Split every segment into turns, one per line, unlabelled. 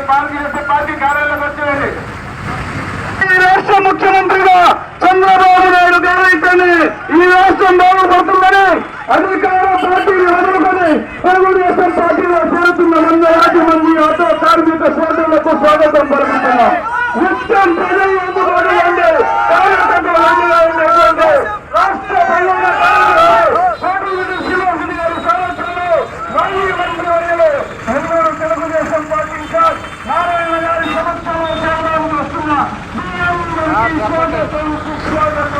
Party కార్యాలయంలోకి వచ్చేయండి. ఈ రాష్ట్ర ముఖ్యమంత్రిగా చంద్రబాబు నాయుడు గౌరవించండి. ఈ రాష్ట్రం బాగుపడుతుందని అధికార పార్టీని వదులుకొని తెలుగుదేశం పార్టీలో చేరుతున్న వందలాది మంది ఆటో కార్మిక సోదరులకు స్వాగతం పలుకుతున్నాం. నిత్యం ప్రజలు అందుబాటులో ఉండే కార్యకర్తలు అందులో ఉండేటువంటి రాష్ట్ర శ్రీనివాసులు గారి సంవత్సరంలో మళ్ళీ మంత్రివర్యులు నెల్లూరు తెలుగుదేశం పార్టీ ఇన్ఛార్జ్ నారాయణ గారి సంవత్సరంలో సేవలకు వస్తున్న స్వాగతం.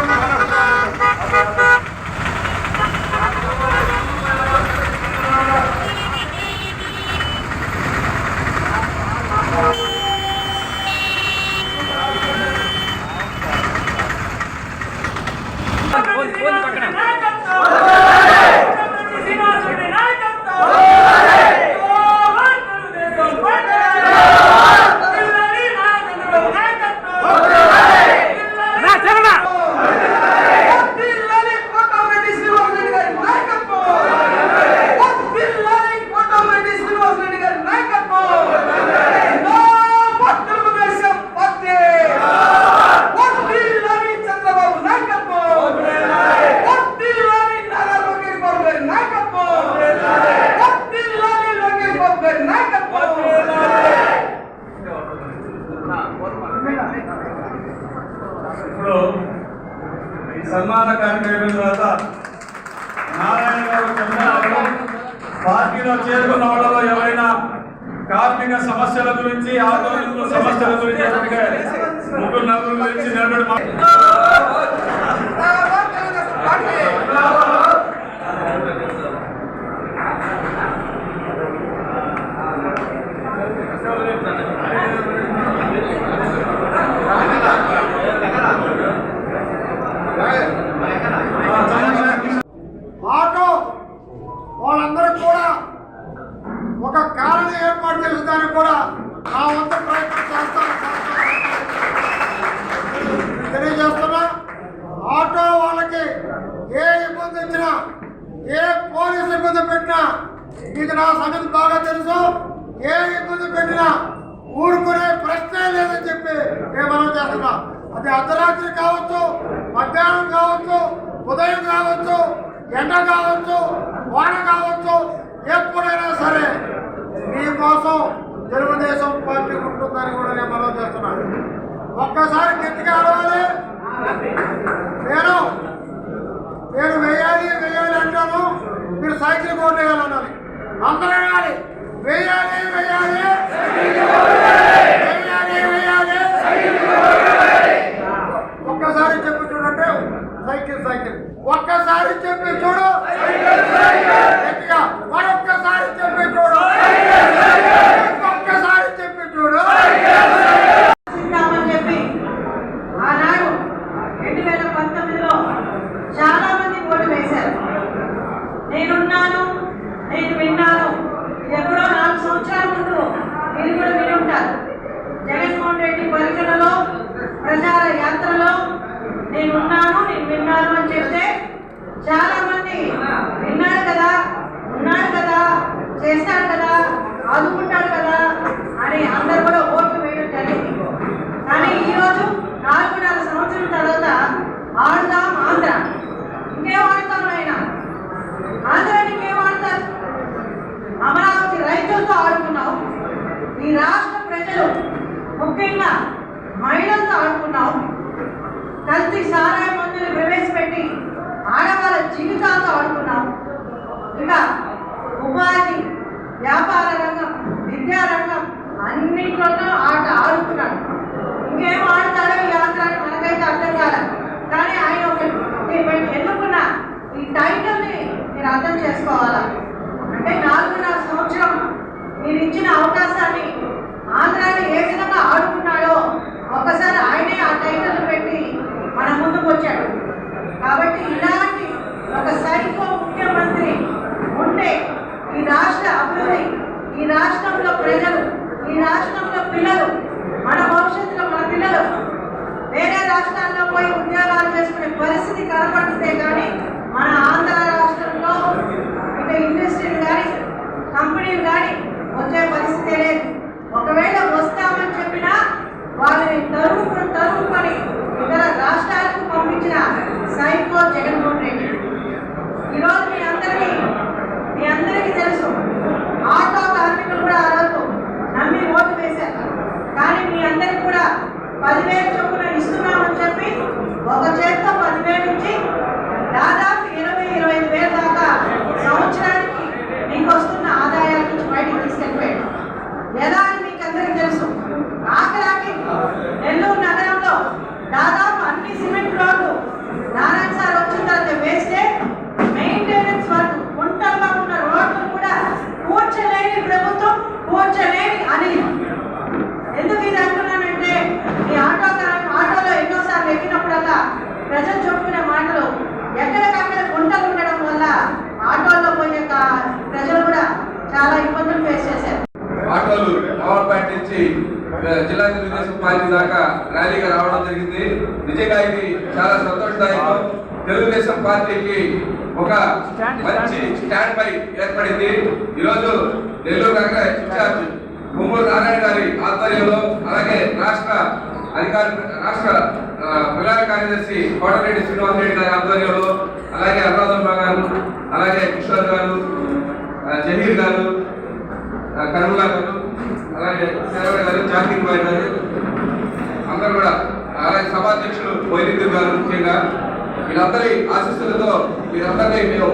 ఇప్పుడు ఈ సన్మాన కార్యక్రమం తర్వాత నారాయణ గారు చంద్రబాబు పార్టీలో చేరుకున్న వాళ్ళలో ఎవరైనా కార్మిక సమస్యల గురించి ఆందోళన సమస్యల గురించి ముగ్గురు నలుగురు గురించి నిలబడి
వాళ్ళందరూ కూడా ఒక కారణం ఏర్పాటు చేసేదానికి కూడా నా వంతు ప్రయత్నం చేస్తాను తెలియజేస్తున్నా. ఆటో వాళ్ళకి ఏ ఇబ్బంది ఇచ్చినా, ఏ పోలీసు ఇబ్బంది పెట్టినా, మీకు నా సంగతి బాగా తెలుసు. ఏ ఇబ్బంది పెట్టినా ఊరుకునే ప్రశ్నే లేదని చెప్పి నేను మనం చేస్తున్నా. అది అర్ధరాత్రి కావచ్చు, మధ్యాహ్నం కావచ్చు, ఉదయం కావచ్చు, ఎండ కావచ్చు, వాన కావచ్చు, ఎప్పుడైనా సరే మీకోసం తెలుగుదేశం పార్టీ ఉంటుందని కూడా నేను మనం చేస్తున్నాను. ఒక్కసారి గట్టిగా అడవాలి. నేను వేయాలి అంటాను, మీరు సైకిల్ కోట్ వేయాలన్నది అందరూ వేయాలి. వేయాలి ఒక్కసారి చెప్పి చూడంటే సైకిల్ ఒక్కసారి చెప్పి చూడు గట్టిగా, మరొక్కసారి చెప్పి చూడు, ఒక్కసారి చెప్పి చూడు.
చెప్పి ఆనాడు 2019లో చాలా మంది ఓటు వేశారు. నేనున్నాను, నేను విన్నాను. ఎప్పుడో 4 సంవత్సరాల ముందు మీరు కూడా విని ఉంటారు. జగన్మోహన్ రెడ్డి పరిచయలో ప్రచార యాత్రలో నేనున్నాను, నేను విన్నాను అని చెప్తే చాలా మంది విన్నాడు కదా, ఉన్నాడు కదా, చేస్తాడు కదా, ఆదుకుంటాడు కదా అని అందరు కూడా ఓట్లు వేయడం జరిగింది. కానీ ఈరోజు 4.5 సంవత్సరం తర్వాత ఆడుదాం ఆంధ్ర. ఇంకేం ఆడుతాం ఆయన? ఆంధ్రాని ఇంకేం ఆడతారు? అమరావతి రైతులతో ఆడుకున్నావు, ఈ రాష్ట్ర ప్రజలు ముఖ్యంగా మహిళలతో ఆడుకున్నావు, కల్తీ సారాయి మందులు ప్రవేశపెట్టి ఆడవాళ్ళ జీవితాలతో ఆడుకున్నాం. ఇక ఉపాధి, వ్యాపార రంగం, విద్యారంగం అన్నింటిలో ఆడుతున్నాడు. ఇంకేం ఆడతాడో ఈ ఆంధ్రాన్ని మనకైతే అర్థం కాదు. కానీ ఆయన ఎన్నుకున్న ఈ టైటిల్ని మీరు అర్థం చేసుకోవాలా. అంటే 4.5 సంవత్సరం మీరు ఇచ్చిన అవకాశాన్ని ఆంధ్రాన్ని ఏ విధంగా ఆడుకున్నాడో ఒక్కసారి ఆయనే ఆ టైటిల్ పెట్టి మన ముందుకు వచ్చాడు. కాబట్టి ఇలాంటి ఒక సైకో ముఖ్యమంత్రి ఉంటే ఈ రాష్ట్ర అభివృద్ధి, ఈ రాష్ట్రంలో ప్రజలు, ఈ రాష్ట్రంలో పిల్లలు, మన భవిష్యత్తులో మన పిల్లలు వేరే రాష్ట్రాల్లో పోయి ఉద్యోగాలు చేసుకునే పరిస్థితి కనపడితే కానీ మన ఆంధ్ర రాష్ట్రంలో ఇక ఇండస్ట్రీలు కానీ కంపెనీలు కానీ వచ్చే పరిస్థితి లేదు. ఒకవేళ
ఆటోలు నవాబ్పేట నుంచి జిల్లా తెలుగుదేశం పార్టీ దాకా ర్యాలీగా రావడం జరిగింది. నిజంగా ఇది చాలా సంతోషదాయకం. తెలుగుదేశం పార్టీకి ఒక మంచి స్టాండ్ బై ఏర్పడింది. ఈరోజు నెల్లూరు నగర ఇన్ఛార్జ్ కొమ్మూరు నారాయణ గారి ఆధ్వర్యంలో, అలాగే రాష్ట్ర ప్రధాన కార్యదర్శి కోటరెడ్డి శ్రీనివాసరెడ్డి గారి ఆధ్వర్యంలో, అలాగే అనురాధమ్మ గారు, అలాగే కిషోర్ గారు, జహీర్ గారు, కరుణా గారు, అలాగే శరవ గారు, జాకీర్ బాయ్ గారు అందరూ కూడా, అలాగే సభాధ్యక్షులు వైద్యుడు గారు, ముఖ్యంగా వీళ్ళందరి ఆశీస్సులతో వీరందరినీ మేము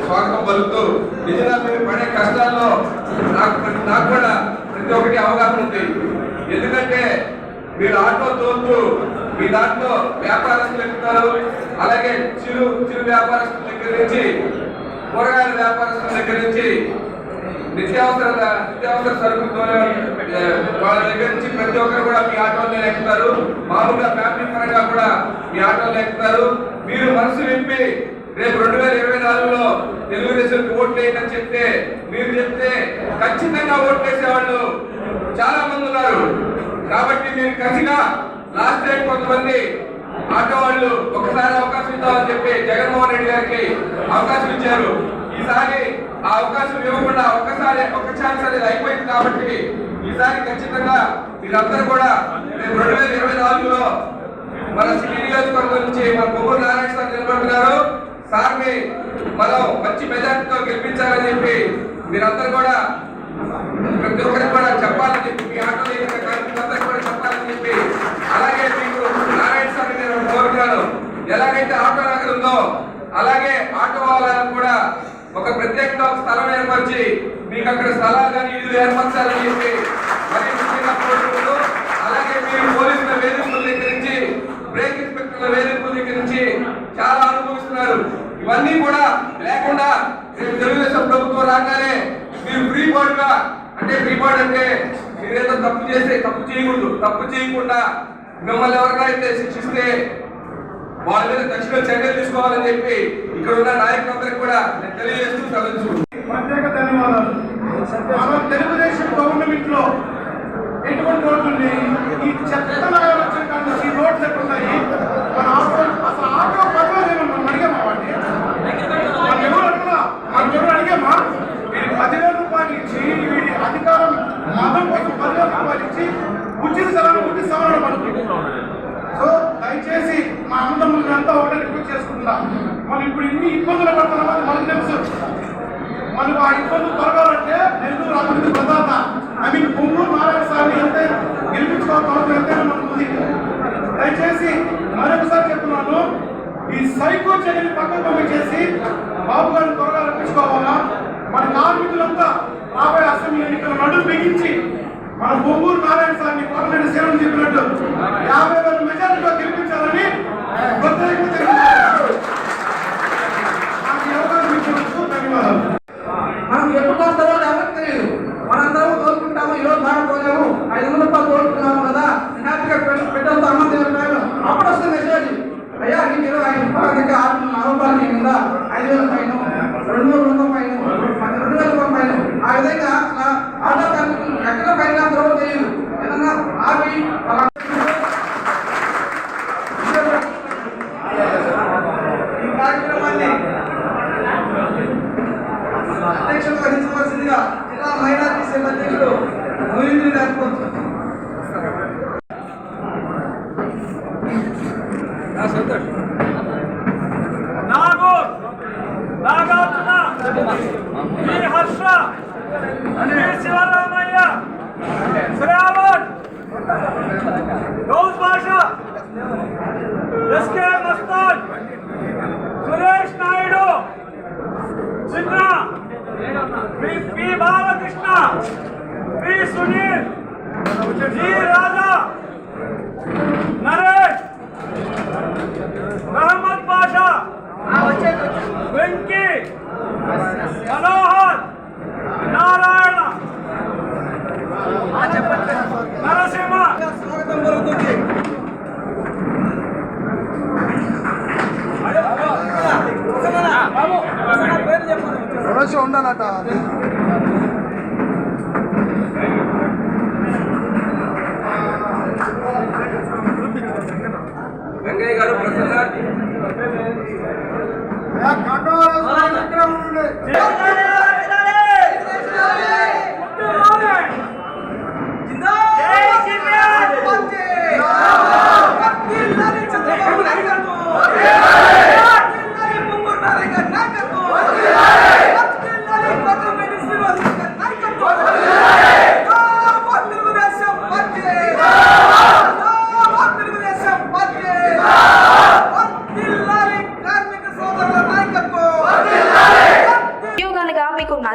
స్వాగతం పలుకుతూ, నిజంగా మీరు పడే కష్టాల్లో నాకు కూడా ప్రతి ఒక్కటి అవగాహన ఉంది. ఎందుకంటే మీరు ఆటో తోలుతూ మీ దాంట్లో వ్యాపారస్తులు ఎక్కుతారు, అలాగే చిరు వ్యాపారస్తుల దగ్గర నుంచి కూరగాయల వ్యాపారస్తుల దగ్గర నుంచి నిత్యావసర సరుకులతో వాళ్ళ దగ్గర నుంచి ప్రతి ఒక్కరు కూడా మీ ఆటోలో ఎక్కుతారు. మామూలుగా ఫ్యామిలీ పరంగా కూడా మీ ఆటోలో ఎక్కుతారు. మీరు మనసు విప్పి రేపు 2024లో తెలుగుదేశం ఓట్లు వేయని చెప్తే, మీరు చెప్తే ఖచ్చితంగా ఓట్లేసేవాళ్ళు చాలా మంది ఉన్నారు. కాబట్టి మీరు కసిగా లాస్ట్ టైం కొంతమంది ఆటో వాళ్ళు ఒకసారి అవకాశం ఇద్దామని చెప్పి జగన్మోహన్ రెడ్డి గారికి అవకాశం ఇచ్చారు. ఈసారి ఆ అవకాశం ఇవ్వకుండా ఒక్క ఛాన్స్ అనేది అయిపోయింది. కాబట్టి ఈసారి ఖచ్చితంగా మీరందరూ కూడా 2024లో మన సిటీ నియోజకవర్గం నుంచి మన కొమ్మూరు నారాయణ సార్ నిలబడుతున్నారు. సార్ని మనం మంచి మెజార్టీతో గెలిపించాలని చెప్పి మీరందరూ కూడా ప్రతి ఒక్కరికి కూడా చెప్పాలని చెప్పి, మీ ఆటో కార్మికులందరూ కూడా చెప్పాలని చెప్పి, అలాగే మీకు నారాయణ సార్ నేను కోరుతున్నాను, ఎలాగైతే ఆటో నగర్ ఉందో అలాగే ఆటో వాళ్ళకు కూడా ఒక ప్రత్యేక స్థలం ఏర్పరిచి మీకు అక్కడ స్థలాలు కానీ ఇల్లు ఏర్పరచాలని చెప్పి మరి ముఖ్యంగా కోరుకుంటూ, అలాగే మీరు పోలీసుల వేధింపుల దగ్గర నుంచి, బ్రేక్ ఇన్స్పెక్టర్ల వేధింపుల దగ్గర నుంచి చాలా అనుభవిస్తున్నారు. ఇవన్నీ కూడా లేకుండా తెలుగుదేశం ప్రభుత్వం రాగానే మీరు ఫ్రీ బోర్డుగా, అంటే ఫ్రీ బోర్డు అంటే మీరేదో తప్పు చేయకూడదు, తప్పు చేయకుండా మిమ్మల్ని ఎవరికైతే శిక్షిస్తే వాళ్ళ మీద తక్షణ చర్యలు తీసుకోవాలని చెప్పి ఇక్కడ ఉన్న నాయకులందరికీ కూడా తెలియజేస్తూ
ప్రత్యేక ధన్యవాదాలు. మన తెలుగుదేశం గవర్నమెంట్ లో ఎటువంటి రోడ్లు ఉన్నాయి, ఈ చెత్త నగరాలు వచ్చిన కానీ ఈ రోడ్లు ఎక్కడ ఉన్నాయి, మన ఆటో అసలు ఆటో పర్వాలేదు మనం అడిగామా వాడిని, మనం ఎవరు అడిగామా? వీడి 10,000 రూపాయలు ఇచ్చి, వీడి అధికారం మతం కోసం 10,000 రూపాయలు ఇచ్చి ఉచిత సవరణ పడుతుంది. సో దయచేసి మా అన్నదమ్ములు అంతా ఒకటే రిక్వెస్ట్ చేసుకుంటున్నాం. మనం ఇప్పుడు ఇన్ని ఇబ్బందులు పడుతున్నామని మనకు తెలుసు. మనకు ఆ ఇబ్బందులు తొలగాలంటే నెల్లూరు అభివృద్ధి ప్రదాత కొమ్మూరు నారాయణ సార్ని ఎంత గెలిపించుకోవాల్సిన అవసరం ఎంతైనా మనకు ఉంది. దయచేసి మరొకసారి చెప్తున్నాను, ఈ సైకో చర్యని పక్కకు పంపించేసి బాబు గారిని త్వరగా రప్పించుకోవాలా. మన కార్మికులంతా రాబోయే అసెంబ్లీ ఎన్నికల నడుము బిగించి మన కొమ్మూరు నారాయణ సార్ని కోటరెడ్డి శ్రీనివాసరెడ్డి చెప్పినట్టు 50,000 మెజారిటీగా గెలిపించాలని ధన్యవాదాలు.
మనం ఎప్పుడు వస్తామో ఎవరికి తెలియదు. మనందరం కోరుకుంటాము, ఈరోజు మారపోలేము, 500 రూపాయలు కోరుకున్నాము కదా, హ్యాపీగా పెట్టడంతో అన్నం తింటాము. అప్పుడు వస్తే మెసేజ్, అయ్యా నీకు 25 రూపాయలు 6 రూపాయలు నీ మీద 5,000 ఫైన్, 200 ఫైన్, 2,000 ఫైన్. ఆ విధంగా ఆటో కార్మికులు ఎక్కడ ఫైన్ అందరూ తెలియదు. ఏదన్నా ఆపి ఈ కార్యక్రమాన్ని అధ్యక్షులు వహించవలసిందిగా జిల్లా మైనార్టీ సెల్ అధ్యక్షుడు మోహింద్రి గారు.
హర్ష శివరామయ్య, శ్రావణ్, గౌస్ భాషా, SK Mastan, Suresh Naidu, Chinna, P Balakrishna, P Sunil, G Raja, Naresh, Mohammed Basha, Venky, Manohar, Narayana, Narasimha
స్వాగతం పలుకుతుంది.
ఉండాలట.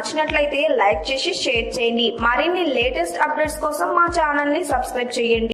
నచ్చినట్లయితే లైక్ చేసి షేర్ చేయండి. మరిన్ని లేటెస్ట్ అప్డేట్స్ కోసం మా ఛానల్ ని సబ్స్క్రైబ్ చేయండి.